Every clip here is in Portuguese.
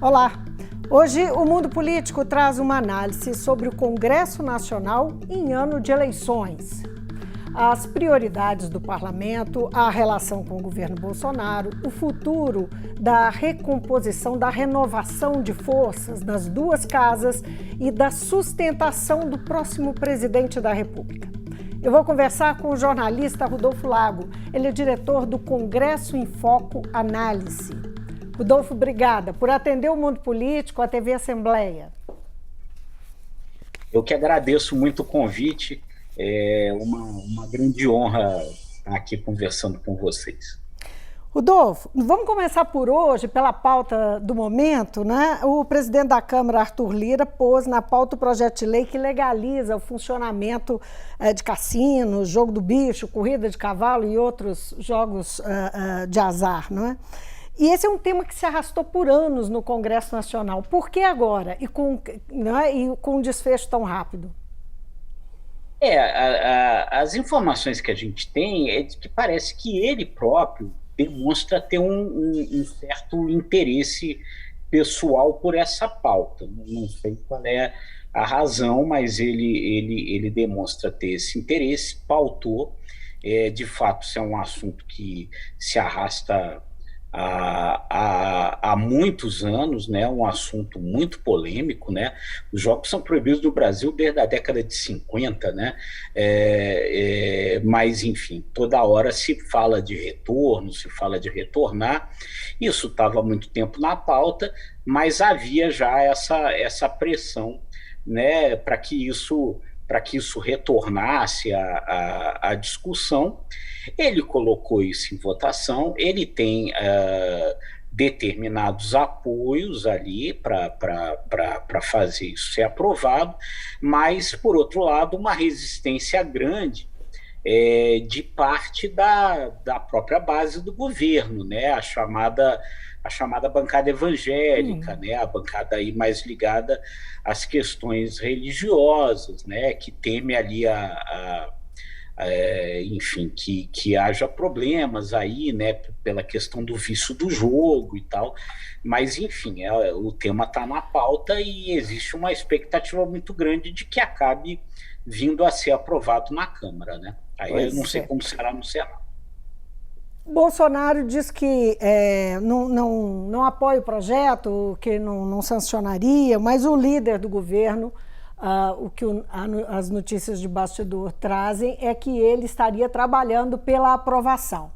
Olá! Hoje o Mundo Político traz uma análise sobre o Congresso Nacional em ano de eleições. As prioridades do parlamento, a relação com o governo Bolsonaro, o futuro da recomposição, da renovação de forças nas duas casas e da sustentação do próximo presidente da República. Eu vou conversar com o jornalista Rodolfo Lago. Ele é diretor do Congresso em Foco Análise. Rodolfo, obrigada por atender o Mundo Político, a TV Assembleia. Eu que agradeço muito o convite, é uma grande honra estar aqui conversando com vocês. Rodolfo, vamos começar por hoje, pela pauta do momento, né? O presidente da Câmara, Arthur Lira, pôs na pauta o projeto de lei que legaliza o funcionamento de cassinos, jogo do bicho, corrida de cavalo e outros jogos de azar, não é? E esse é um tema que se arrastou por anos no Congresso Nacional. Por que agora e com um desfecho tão rápido? As informações que a gente tem é de que parece que ele próprio demonstra ter um certo interesse pessoal por essa pauta. Não sei qual é a razão, mas ele demonstra ter esse interesse, pautou. De fato, isso é um assunto que se arrasta há muitos anos, né? Um assunto muito polêmico, né? Os jogos são proibidos no Brasil desde a década de 50, né? Mas, enfim, toda hora se fala de retorno, se fala de retornar. Isso estava há muito tempo na pauta, mas havia já essa pressão, né? Para que isso retornasse à discussão. Ele colocou isso em votação, ele tem determinados apoios ali para fazer isso ser aprovado, mas, por outro lado, uma resistência grande de parte da própria base do governo, né? A chamada bancada evangélica, né? A bancada aí mais ligada às questões religiosas, né? Que teme ali enfim, que haja problemas aí, né, pela questão do vício do jogo e tal, mas enfim, o tema está na pauta e existe uma expectativa muito grande de que acabe vindo a ser aprovado na Câmara, né? Aí eu não sei como será no Senado. Bolsonaro diz que não apoia o projeto, que não sancionaria, mas o líder do governo, as notícias de bastidor trazem, é que ele estaria trabalhando pela aprovação.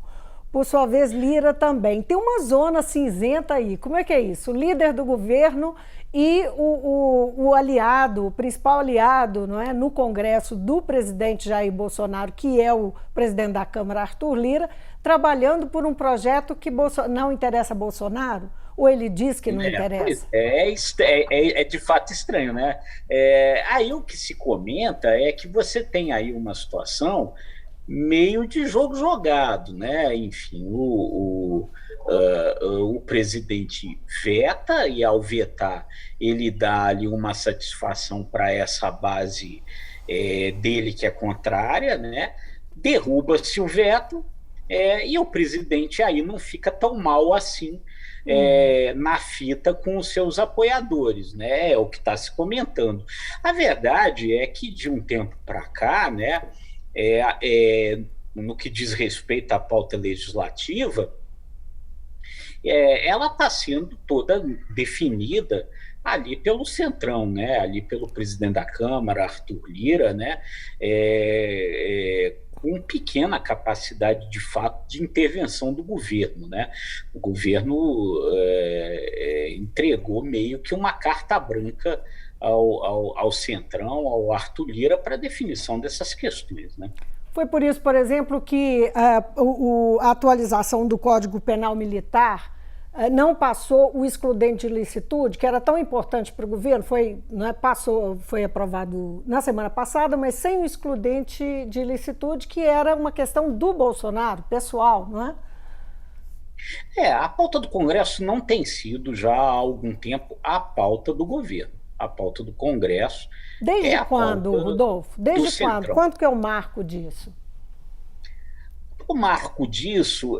Por sua vez, Lira também. Tem uma zona cinzenta aí. Como é que é isso? O líder do governo e o aliado, o principal aliado, não é, no Congresso do presidente Jair Bolsonaro, que é o presidente da Câmara, Arthur Lira, trabalhando por um projeto que não interessa a Bolsonaro? Ou ele diz que não interessa? É de fato estranho, né? Aí o que se comenta é que você tem aí uma situação meio de jogo jogado, né? Enfim, o presidente veta e, ao vetar, ele dá ali uma satisfação para essa base dele que é contrária, né? Derruba-se o veto e o presidente aí não fica tão mal assim na fita com os seus apoiadores, né? É o que está se comentando. A verdade é que, de um tempo para cá, né, no que diz respeito à pauta legislativa, ela está sendo toda definida ali pelo Centrão, né? Ali pelo presidente da Câmara, Arthur Lira, né? Com pequena capacidade, de fato, de intervenção do governo, né? O governo entregou meio que uma carta branca ao Centrão, ao Arthur Lira, para a definição dessas questões, né? Foi por isso, por exemplo, que a atualização do Código Penal Militar não passou o excludente de licitude, que era tão importante para o governo, foi aprovado na semana passada, mas sem o excludente de licitude, que era uma questão do Bolsonaro, pessoal, não é? A pauta do Congresso não tem sido já há algum tempo a pauta do governo. A pauta do Congresso Desde quando, Rodolfo? Desde quando? Centrão. Quanto que é o marco disso? o marco disso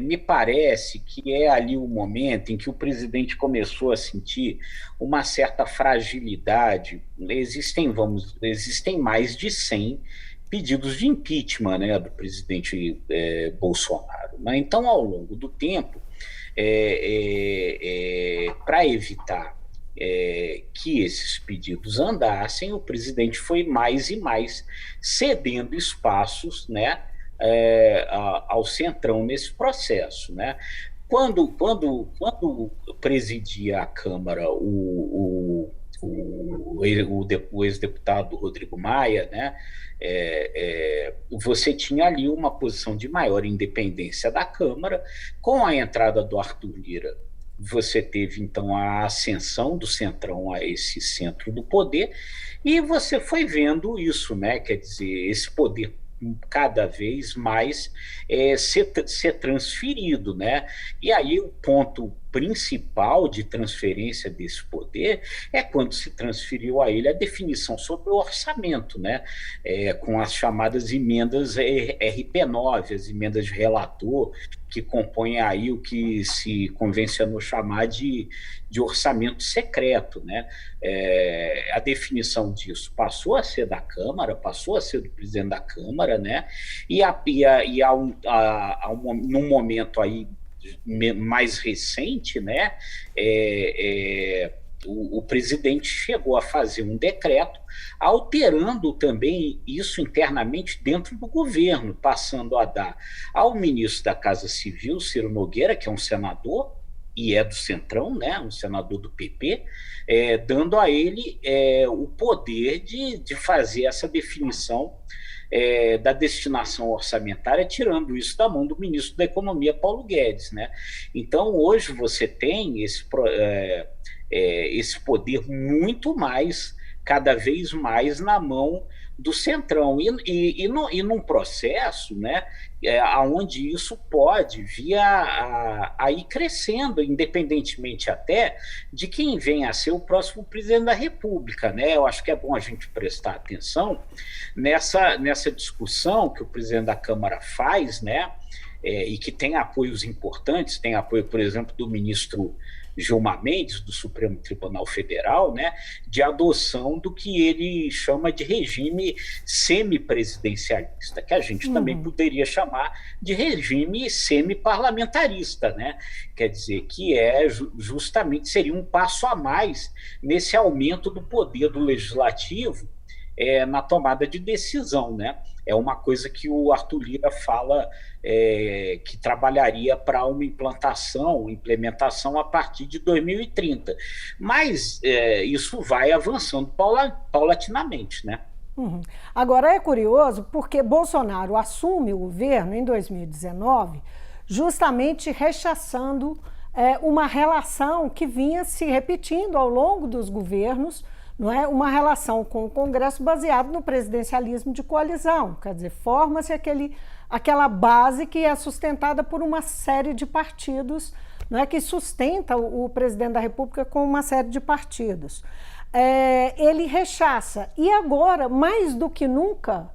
me parece que é ali o momento em que o presidente começou a sentir uma certa fragilidade. Existem mais de 100 pedidos de impeachment, né, do presidente Bolsonaro. Né? Então, ao longo do tempo, para evitar que esses pedidos andassem, o presidente foi mais e mais cedendo espaços, né, ao Centrão nesse processo. Né? Quando presidia a Câmara o ex-deputado Rodrigo Maia, né, você tinha ali uma posição de maior independência da Câmara. Com a entrada do Arthur Lira, você teve, então, a ascensão do Centrão a esse centro do poder, e você foi vendo isso, né? Quer dizer, esse poder cada vez mais ser transferido, né? E aí o ponto principal de transferência desse poder é quando se transferiu a ele a definição sobre o orçamento, né? Com as chamadas emendas RP9, as emendas de relator, que compõem aí o que se convencionou chamar de orçamento secreto, né? A definição disso passou a ser da Câmara, passou a ser do presidente da Câmara, né? Num momento aí mais recente, né? O presidente chegou a fazer um decreto alterando também isso internamente dentro do governo, passando a dar ao ministro da Casa Civil, Ciro Nogueira, que é um senador, e é do Centrão, né, um senador do PP, dando a ele o poder de fazer essa definição da destinação orçamentária, tirando isso da mão do ministro da Economia, Paulo Guedes. Né? Então, hoje você tem esse poder muito mais, cada vez mais, na mão do Centrão, e num processo, né, onde isso pode vir a ir crescendo, independentemente até de quem venha a ser o próximo presidente da República. Né? Eu acho que é bom a gente prestar atenção nessa discussão que o presidente da Câmara faz, né, e que tem apoios importantes, tem apoio, por exemplo, do ministro Gilmar Mendes, do Supremo Tribunal Federal, né, de adoção do que ele chama de regime semipresidencialista, que a gente também poderia chamar de regime semiparlamentarista, né? Quer dizer, que justamente seria um passo a mais nesse aumento do poder do legislativo na tomada de decisão, né? É uma coisa que o Arthur Lira fala que trabalharia para uma implementação a partir de 2030. Mas isso vai avançando paulatinamente, né? Agora é curioso porque Bolsonaro assume o governo em 2019 justamente rechaçando uma relação que vinha se repetindo ao longo dos governos, não é? Uma relação com o Congresso baseado no presidencialismo de coalizão, quer dizer, forma-se aquela base que é sustentada por uma série de partidos, não é, que sustenta o presidente da República com uma série de partidos. Ele rechaça, e agora, mais do que nunca,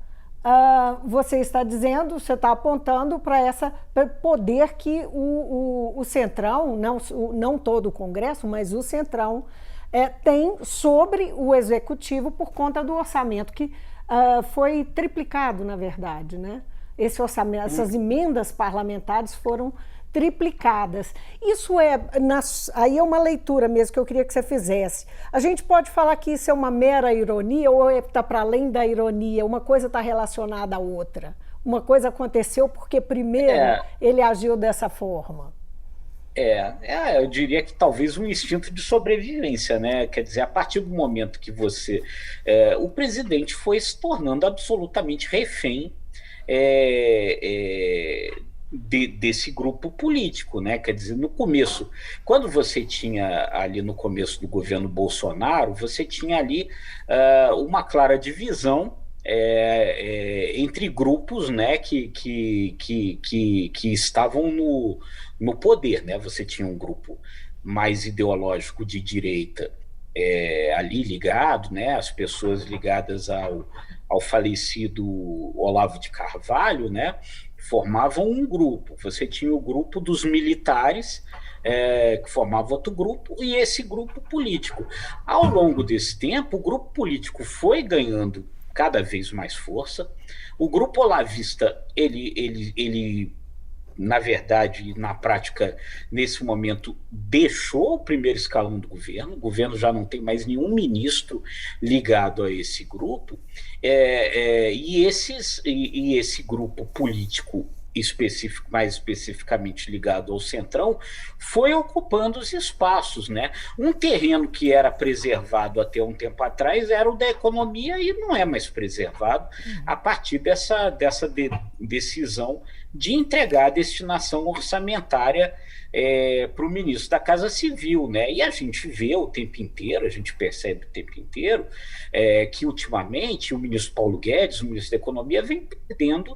você está dizendo, você está apontando para esse poder que o Centrão, não todo o Congresso, mas o Centrão, tem sobre o Executivo por conta do orçamento, que foi triplicado, na verdade, né? Esse orçamento, essas emendas parlamentares foram triplicadas. Isso aí é uma leitura mesmo que eu queria que você fizesse. A gente pode falar que isso é uma mera ironia ou está para além da ironia? Uma coisa está relacionada à outra? Uma coisa aconteceu porque primeiro ele agiu dessa forma? Eu diria que talvez um instinto de sobrevivência, né? Quer dizer, a partir do momento que o presidente foi se tornando absolutamente refém desse grupo político, né? Quer dizer, no começo, quando você tinha ali no começo do governo Bolsonaro, você tinha ali uma clara divisão entre grupos, né, que estavam no poder, né? Você tinha um grupo mais ideológico de direita ali ligado, né? As pessoas ligadas ao falecido Olavo de Carvalho, né, formavam um grupo. Você tinha o grupo dos militares, que formava outro grupo, e esse grupo político. Ao longo desse tempo, o grupo político foi ganhando cada vez mais força. O grupo olavista, ele na verdade, na prática, nesse momento, deixou o primeiro escalão do governo. O governo já não tem mais nenhum ministro ligado a esse grupo, e esse grupo político específico, mais especificamente ligado ao Centrão, foi ocupando os espaços, né? Um terreno que era preservado até um tempo atrás era o da economia e não é mais preservado a partir dessa decisão de entregar a destinação orçamentária para o ministro da Casa Civil, né? E a gente vê o tempo inteiro, a gente percebe o tempo inteiro que ultimamente o ministro Paulo Guedes, o ministro da Economia, vem perdendo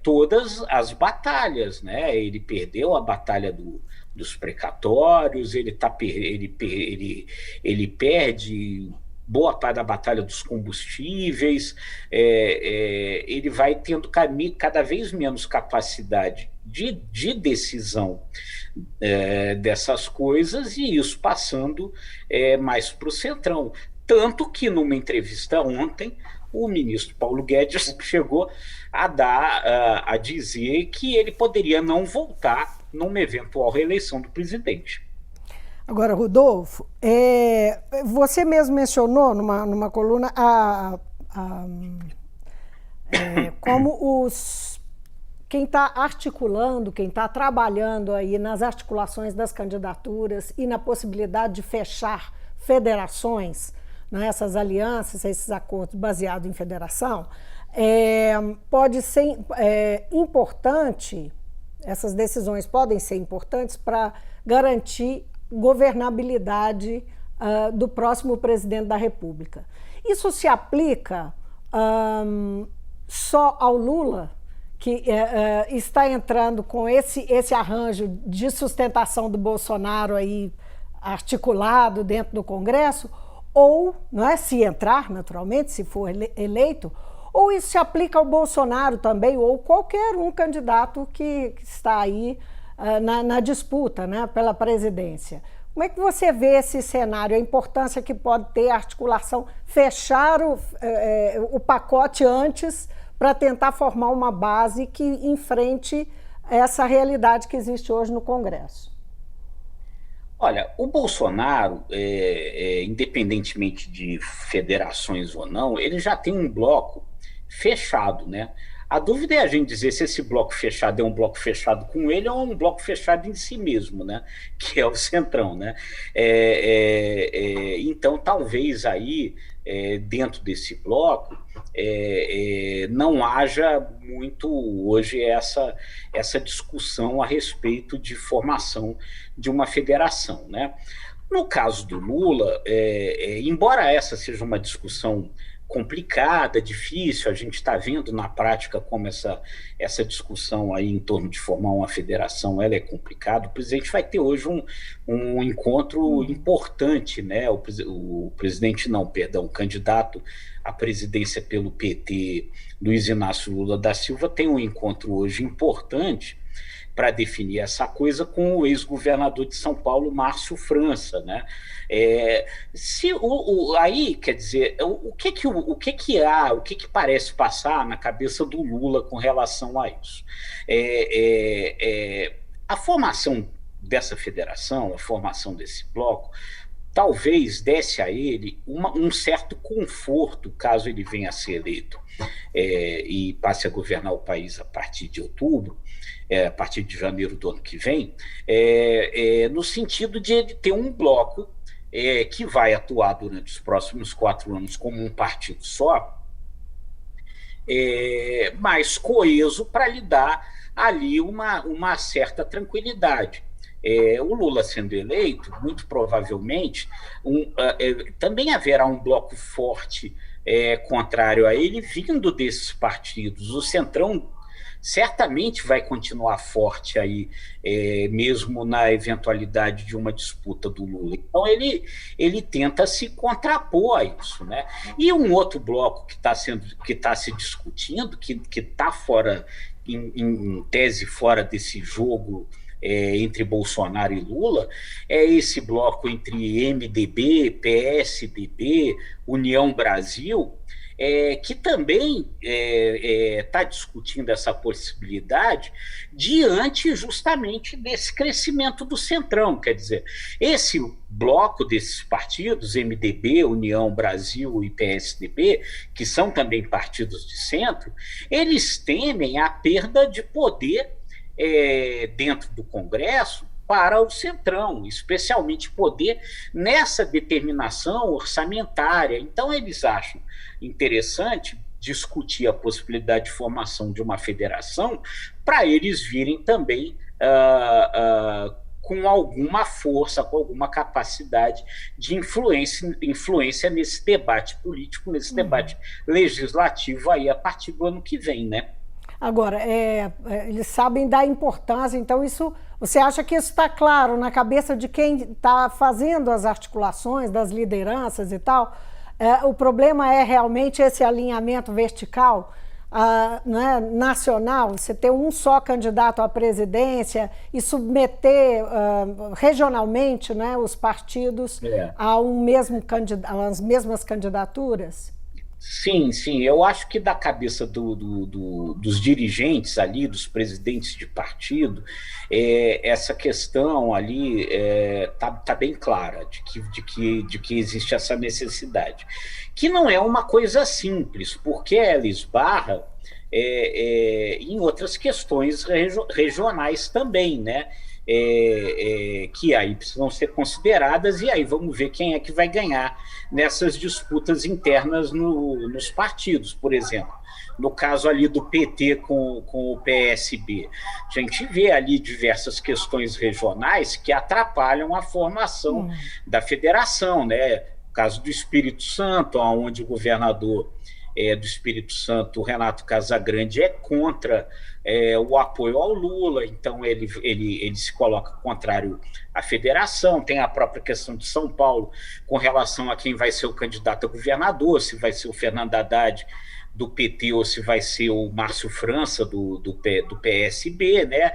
todas as batalhas, né? Ele perdeu a batalha dos precatórios, ele perde boa parte da batalha dos combustíveis, ele vai tendo cada vez menos capacidade de decisão dessas coisas, e isso passando mais para o Centrão. Tanto que, numa entrevista ontem, o ministro Paulo Guedes chegou a dizer que ele poderia não voltar numa eventual reeleição do presidente. Agora, Rodolfo, você mesmo mencionou numa coluna como quem está articulando, quem está trabalhando aí nas articulações das candidaturas e na possibilidade de fechar federações, né, essas alianças, esses acordos baseados em federação, pode ser importante, essas decisões podem ser importantes para garantir governabilidade do próximo presidente da República. Isso se aplica só ao Lula, que está entrando com esse arranjo de sustentação do Bolsonaro aí articulado dentro do Congresso, ou, não é, se entrar, naturalmente, se for eleito, ou isso se aplica ao Bolsonaro também, ou qualquer um candidato que está aí na disputa, né, pela presidência. Como é que você vê esse cenário, a importância que pode ter a articulação, fechar o pacote antes para tentar formar uma base que enfrente essa realidade que existe hoje no Congresso? Olha, o Bolsonaro, independentemente de federações ou não, ele já tem um bloco fechado, né? A dúvida é a gente dizer se esse bloco fechado é um bloco fechado com ele ou um bloco fechado em si mesmo, né? Que é o Centrão, né? Então, talvez aí, dentro desse bloco, não haja muito hoje essa discussão a respeito de formação de uma federação, né? No caso do Lula, embora essa seja uma discussão complicada, difícil, a gente está vendo na prática como essa discussão aí em torno de formar uma federação, ela é complicada. O presidente vai ter hoje um encontro importante, né? O presidente não, perdão, o candidato à presidência pelo PT, Luiz Inácio Lula da Silva, tem um encontro hoje importante para definir essa coisa com o ex-governador de São Paulo, Márcio França, né? Aí, quer dizer, o que parece passar na cabeça do Lula com relação a isso? A formação dessa federação, a formação desse bloco, talvez desse a ele um certo conforto, caso ele venha a ser eleito e passe a governar o país a partir de outubro, a partir de janeiro do ano que vem, no sentido de ele ter um bloco que vai atuar durante os próximos 4 anos como um partido só, mais coeso para lhe dar ali uma certa tranquilidade. O Lula sendo eleito, muito provavelmente, também haverá um bloco forte contrário a ele, vindo desses partidos. O Centrão certamente vai continuar forte aí, mesmo na eventualidade de uma disputa do Lula. Então, ele tenta se contrapor a isso, né? E um outro bloco que está se discutindo, que está fora, em tese, fora desse jogo entre Bolsonaro e Lula, é esse bloco entre MDB, PSDB, União Brasil, que também está discutindo essa possibilidade diante justamente desse crescimento do Centrão. Quer dizer, esse bloco desses partidos, MDB, União Brasil e PSDB, que são também partidos de centro, eles temem a perda de poder dentro do Congresso para o Centrão, especialmente poder nessa determinação orçamentária. Então, eles acham interessante discutir a possibilidade de formação de uma federação para eles virem também com alguma força, com alguma capacidade de influência nesse debate político, nesse debate legislativo aí a partir do ano que vem, né? Agora, eles sabem da importância, então isso, você acha que isso está claro na cabeça de quem está fazendo as articulações, das lideranças e tal? O problema é realmente esse alinhamento vertical, né, nacional, você ter um só candidato à presidência e submeter regionalmente, né, os partidos a às mesmas candidaturas? Sim, sim. Eu acho que da cabeça dos dirigentes ali, dos presidentes de partido, essa questão ali tá bem clara de que existe essa necessidade, que não é uma coisa simples, porque ela esbarra em outras questões regionais também, né? Que aí precisam ser consideradas, e aí vamos ver quem é que vai ganhar nessas disputas internas nos partidos, por exemplo. No caso ali do PT com o PSB, a gente vê ali diversas questões regionais que atrapalham a formação da federação, né? O caso do Espírito Santo, onde o governador do Espírito Santo, Renato Casagrande, é contra o apoio ao Lula, então ele se coloca contrário à federação. Tem a própria questão de São Paulo com relação a quem vai ser o candidato a governador, se vai ser o Fernando Haddad do PT ou se vai ser o Márcio França do PSB, né?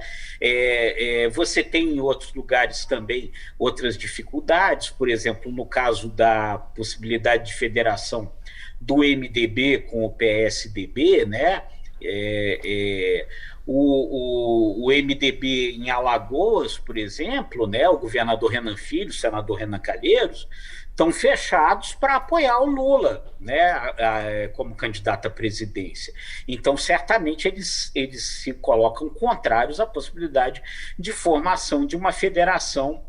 Você tem em outros lugares também outras dificuldades, por exemplo, no caso da possibilidade de federação do MDB com o PSDB, né? O MDB em Alagoas, por exemplo, né? O governador Renan Filho, o senador Renan Calheiros, estão fechados para apoiar o Lula, né, como candidato à presidência. Então, certamente, eles se colocam contrários à possibilidade de formação de uma federação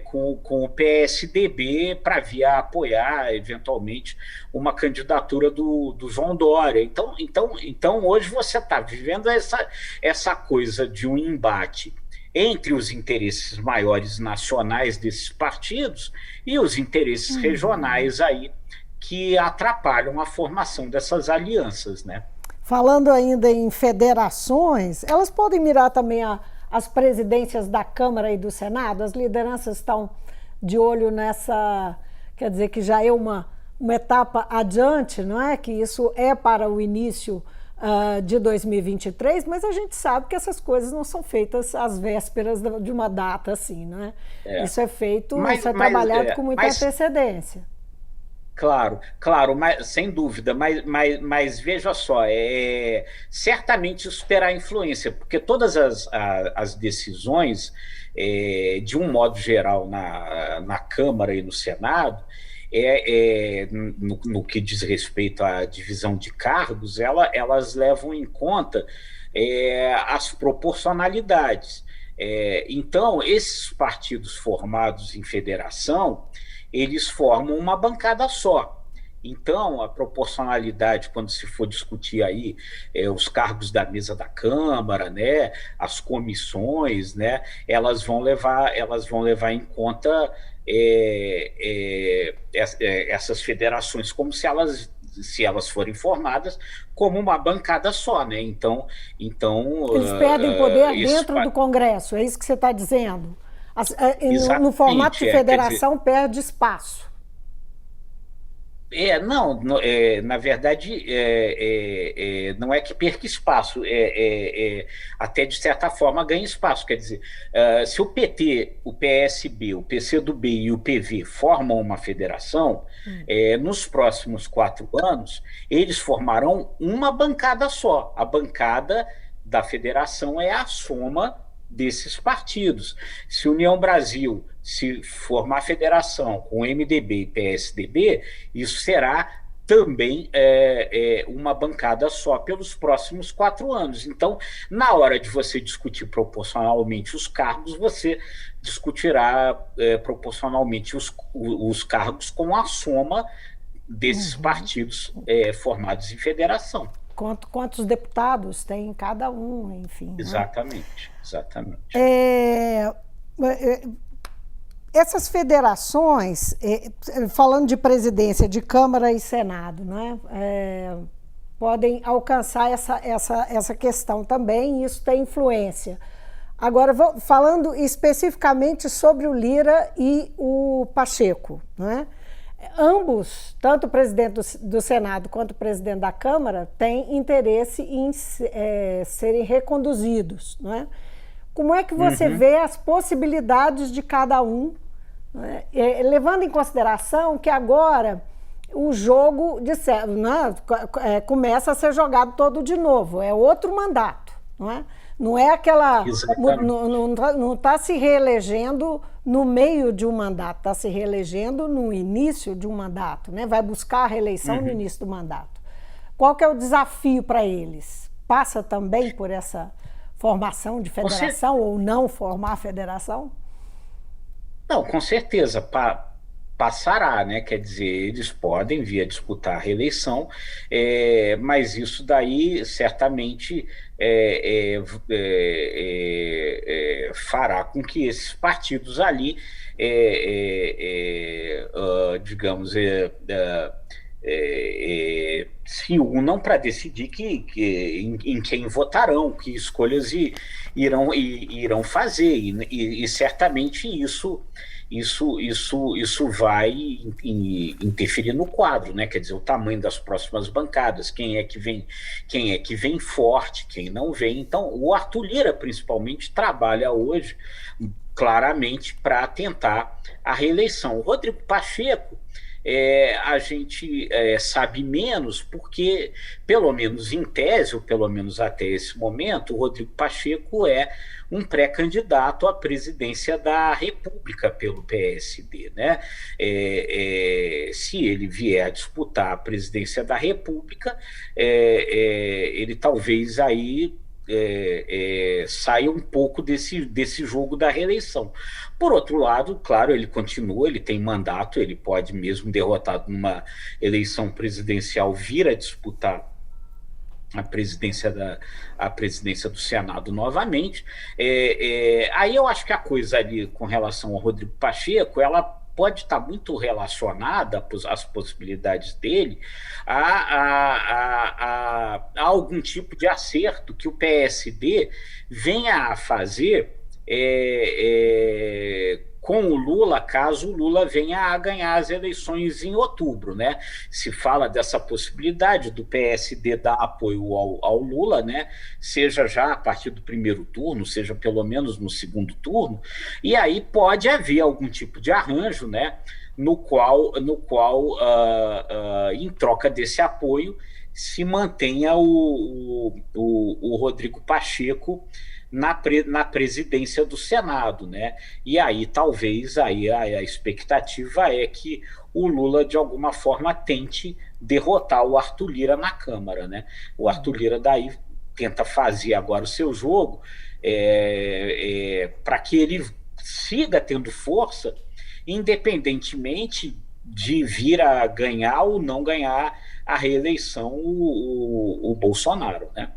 com o PSDB para vir a apoiar, eventualmente, uma candidatura do João Dória. Então hoje você está vivendo essa coisa de um embate entre os interesses maiores nacionais desses partidos e os interesses regionais aí que atrapalham a formação dessas alianças, né? Falando ainda em federações, elas podem mirar também as presidências da Câmara e do Senado? As lideranças estão de olho nessa, quer dizer, que já é uma etapa adiante, não é? Que isso é para o início de 2023, mas a gente sabe que essas coisas não são feitas às vésperas de uma data assim, não é? Isso é feito, isso é trabalhado com muita antecedência. Claro, mas, sem dúvida, mas veja só, certamente isso terá influência, porque todas as decisões, de um modo geral, na Câmara e no Senado, no que diz respeito à divisão de cargos, elas levam em conta as proporcionalidades. Então, esses partidos formados em federação, eles formam uma bancada só. Então, a proporcionalidade, quando se for discutir aí os cargos da mesa da Câmara, né, as comissões, né, elas vão levar em conta essas federações como se elas se elas forem formadas, como uma bancada só, né? Então Eles perdem poder esses dentro do Congresso, é isso que você está dizendo? No formato exatamente, de quer dizer, federação, perde espaço. Não, na verdade, não é que perca espaço, até de certa forma ganha espaço. Quer dizer, se o PT, o PSB, o PCdoB e o PV formam uma federação, nos próximos 4 anos, eles formarão uma bancada só. A bancada da federação é a soma desses partidos. Se União Brasil se formar federação com MDB e PSDB, isso será também uma bancada só pelos próximos 4 anos. Então, na hora de você discutir proporcionalmente os cargos, você discutirá proporcionalmente os cargos com a soma desses partidos formados em federação. Quantos deputados tem cada um, enfim. Exatamente, né? Exatamente. Essas federações, falando de presidência, de Câmara e Senado, né, podem alcançar essa questão também, e isso tem influência. Agora, falando especificamente sobre o Lira e o Pacheco, né? Ambos, tanto o presidente do Senado quanto o presidente da Câmara, têm interesse em serem reconduzidos, não é? Como é que você vê as possibilidades de cada um, né? Levando em consideração que agora o jogo começa a ser jogado todo de novo, é outro mandato, não é? Não é aquela... Não está se reelegendo no meio de um mandato, está se reelegendo no início de um mandato, né? Vai buscar a reeleição no início do mandato. Qual que é o desafio para eles? Passa também por essa formação de federação ou não formar federação? Não, com certeza. Passará, né? Quer dizer, eles podem vir a disputar a reeleição, mas isso daí certamente fará com que esses partidos ali, digamos, se unam para decidir em quem votarão, que escolhas irão fazer, e certamente isso vai interferir no quadro, né? Quer dizer, o tamanho das próximas bancadas, quem é que vem forte, quem não vem. Então, o Arthur Lira, principalmente, trabalha hoje claramente para tentar a reeleição. O Rodrigo Pacheco, a gente sabe menos, porque, pelo menos em tese, ou pelo menos até esse momento, o Rodrigo Pacheco é um pré-candidato à presidência da República pelo PSD, né? Se ele vier a disputar a presidência da República, ele talvez aí saia um pouco desse jogo da reeleição. Por outro lado, claro, ele continua, ele tem mandato, ele pode, mesmo derrotado numa eleição presidencial, vir a disputar a presidência do Senado novamente. Aí eu acho que a coisa ali com relação ao Rodrigo Pacheco, ela pode estar muito relacionada, às possibilidades dele, a algum tipo de acerto que o PSD venha a fazer com o Lula, caso o Lula venha a ganhar as eleições em outubro, né? Se fala dessa possibilidade do PSD dar apoio ao Lula, né? Seja já a partir do primeiro turno, seja pelo menos no segundo turno, e aí pode haver algum tipo de arranjo, né? No qual em troca desse apoio, se mantenha o Rodrigo Pacheco na presidência do Senado, né? E aí talvez a expectativa é que o Lula de alguma forma tente derrotar o Arthur Lira na Câmara, né? O Arthur Lira daí tenta fazer agora o seu jogo para que ele siga tendo força, independentemente de vir a ganhar ou não ganhar a reeleição o Bolsonaro, né?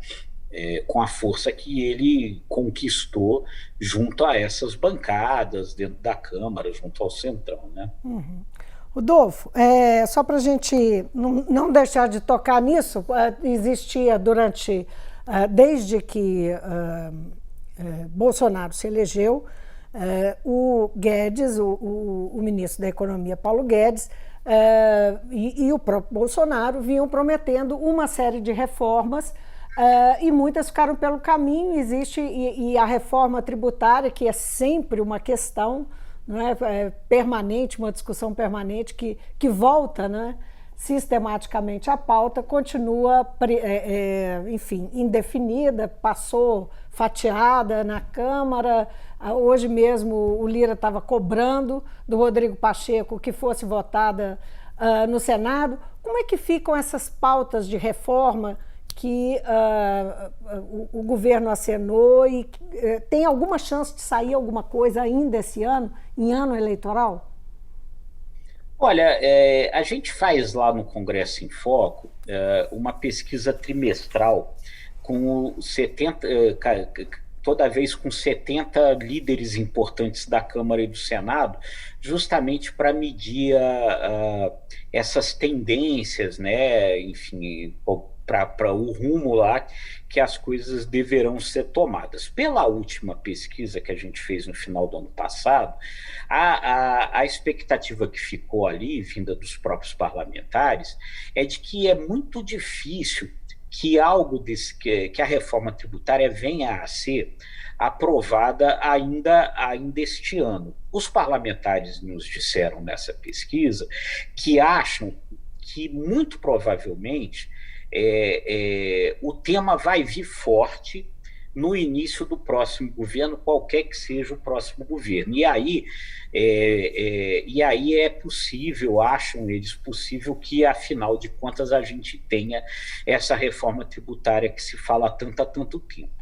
Com a força que ele conquistou junto a essas bancadas dentro da Câmara, junto ao Centrão, né? Rodolfo, só para a gente não deixar de tocar nisso, existia desde que Bolsonaro se elegeu, o Guedes, o ministro da Economia, Paulo Guedes, e o próprio Bolsonaro vinham prometendo uma série de reformas, e muitas ficaram pelo caminho. Existe e a reforma tributária, que é sempre uma questão, não é, permanente, uma discussão permanente que volta, né, sistematicamente à pauta, continua, enfim, indefinida, passou fatiada na Câmara. Hoje mesmo o Lira estava cobrando do Rodrigo Pacheco que fosse votada no Senado. Como é que ficam essas pautas de reforma que o governo acenou e tem alguma chance de sair alguma coisa ainda esse ano, em ano eleitoral? Olha, a gente faz lá no Congresso em Foco uma pesquisa trimestral com 70, toda vez com 70 líderes importantes da Câmara e do Senado, justamente para medir essas tendências, né, enfim, para o rumo lá que as coisas deverão ser tomadas. Pela última pesquisa que a gente fez no final do ano passado, a expectativa que ficou ali, vinda dos próprios parlamentares, é de que é muito difícil que algo que a reforma tributária venha a ser aprovada ainda este ano. Os parlamentares nos disseram nessa pesquisa que acham que, muito provavelmente, o tema vai vir forte no início do próximo governo, qualquer que seja o próximo governo. E aí é possível, acham eles possível, que, afinal de contas, a gente tenha essa reforma tributária que se fala tanto há tanto tempo.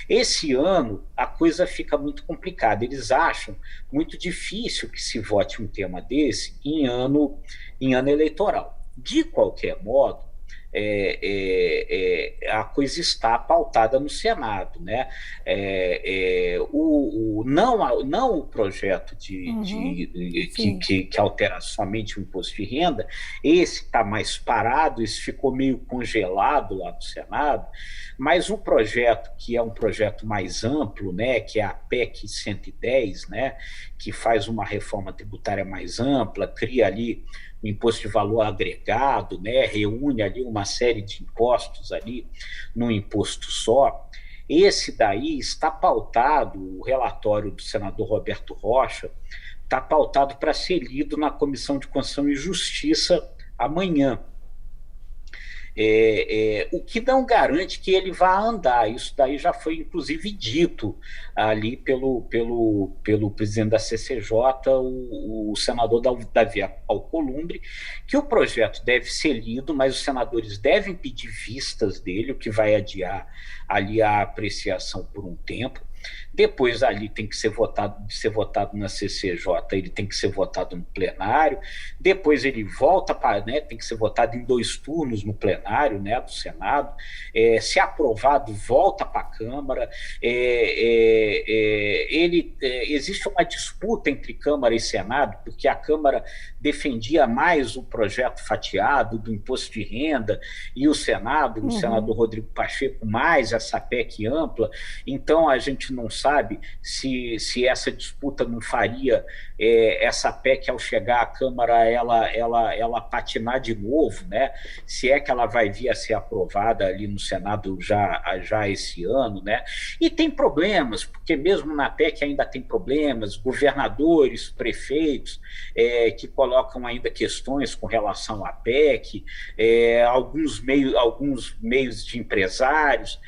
Esse ano a coisa fica muito complicada. Eles acham muito difícil que se vote um tema desse em ano eleitoral. De qualquer modo, a coisa está pautada no Senado, né? Não o projeto que altera somente o imposto de renda, esse está mais parado, esse ficou meio congelado lá no Senado, mas o projeto, que é um projeto mais amplo, né, que é a PEC 110, né, que faz uma reforma tributária mais ampla, cria ali o imposto de valor agregado, né, reúne ali uma série de impostos ali num imposto só. Esse daí está pautado, o relatório do senador Roberto Rocha, está pautado para ser lido na Comissão de Constituição e Justiça amanhã. O que não garante que ele vá andar. Isso daí já foi, inclusive, dito ali pelo presidente da CCJ, o senador Davi Alcolumbre, que o projeto deve ser lido, mas os senadores devem pedir vistas dele, o que vai adiar ali a apreciação por um tempo. Depois ali tem que ser votado na CCJ, ele tem que ser votado no plenário, depois ele volta para, né, tem que ser votado em 2 turnos no plenário, né, do Senado, se aprovado, volta para a Câmara. Existe uma disputa entre Câmara e Senado, porque a Câmara defendia mais o projeto fatiado do imposto de renda e o Senado, o senador Rodrigo Pacheco, mais essa PEC ampla. Então a gente não sabe se essa disputa não faria essa PEC, ao chegar à Câmara, ela patinar de novo, né? Se é que ela vai vir a ser aprovada ali no Senado já esse ano, né? E tem problemas, porque mesmo na PEC ainda tem problemas, governadores, prefeitos que colocam ainda questões com relação à PEC, alguns meios de empresários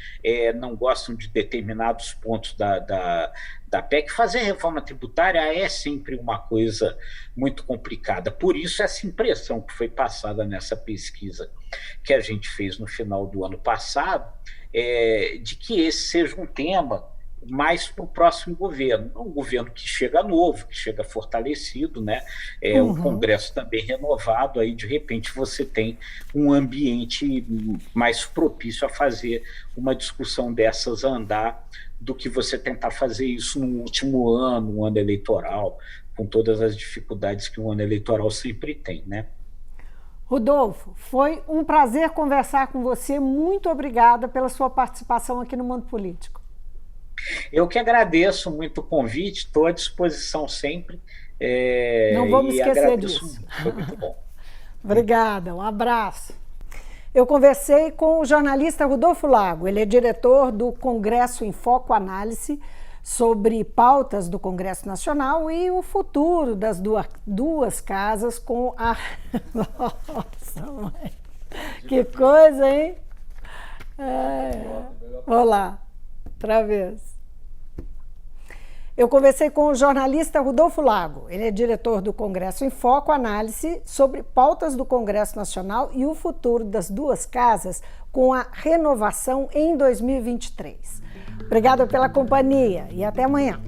não gostam de determinados pontos da PEC. Fazer reforma tributária é sempre uma coisa muito complicada. Por isso, essa impressão que foi passada nessa pesquisa que a gente fez no final do ano passado, de que esse seja um tema mais para o próximo governo. Um governo que chega novo, que chega fortalecido, né? Um Congresso também renovado, aí de repente você tem um ambiente mais propício a fazer uma discussão dessas andar, do que você tentar fazer isso no último ano, um ano eleitoral, com todas as dificuldades que o ano eleitoral sempre tem, né? Rodolfo, foi um prazer conversar com você. Muito obrigada pela sua participação aqui no Mundo Político. Eu que agradeço muito o convite, estou à disposição sempre. Não vamos esquecer disso. Muito, foi muito bom. Obrigada, um abraço. Eu conversei com o jornalista Rodolfo Lago, ele é diretor do Congresso em Foco Análise, sobre pautas do Congresso Nacional e o futuro das duas casas com a... Nossa, mãe, que coisa, hein? Vou lá, outra vez. Eu conversei com o jornalista Rodolfo Lago, ele é diretor do Congresso em Foco Análise, sobre pautas do Congresso Nacional e o futuro das duas casas com a renovação em 2023. Obrigada pela companhia e até amanhã.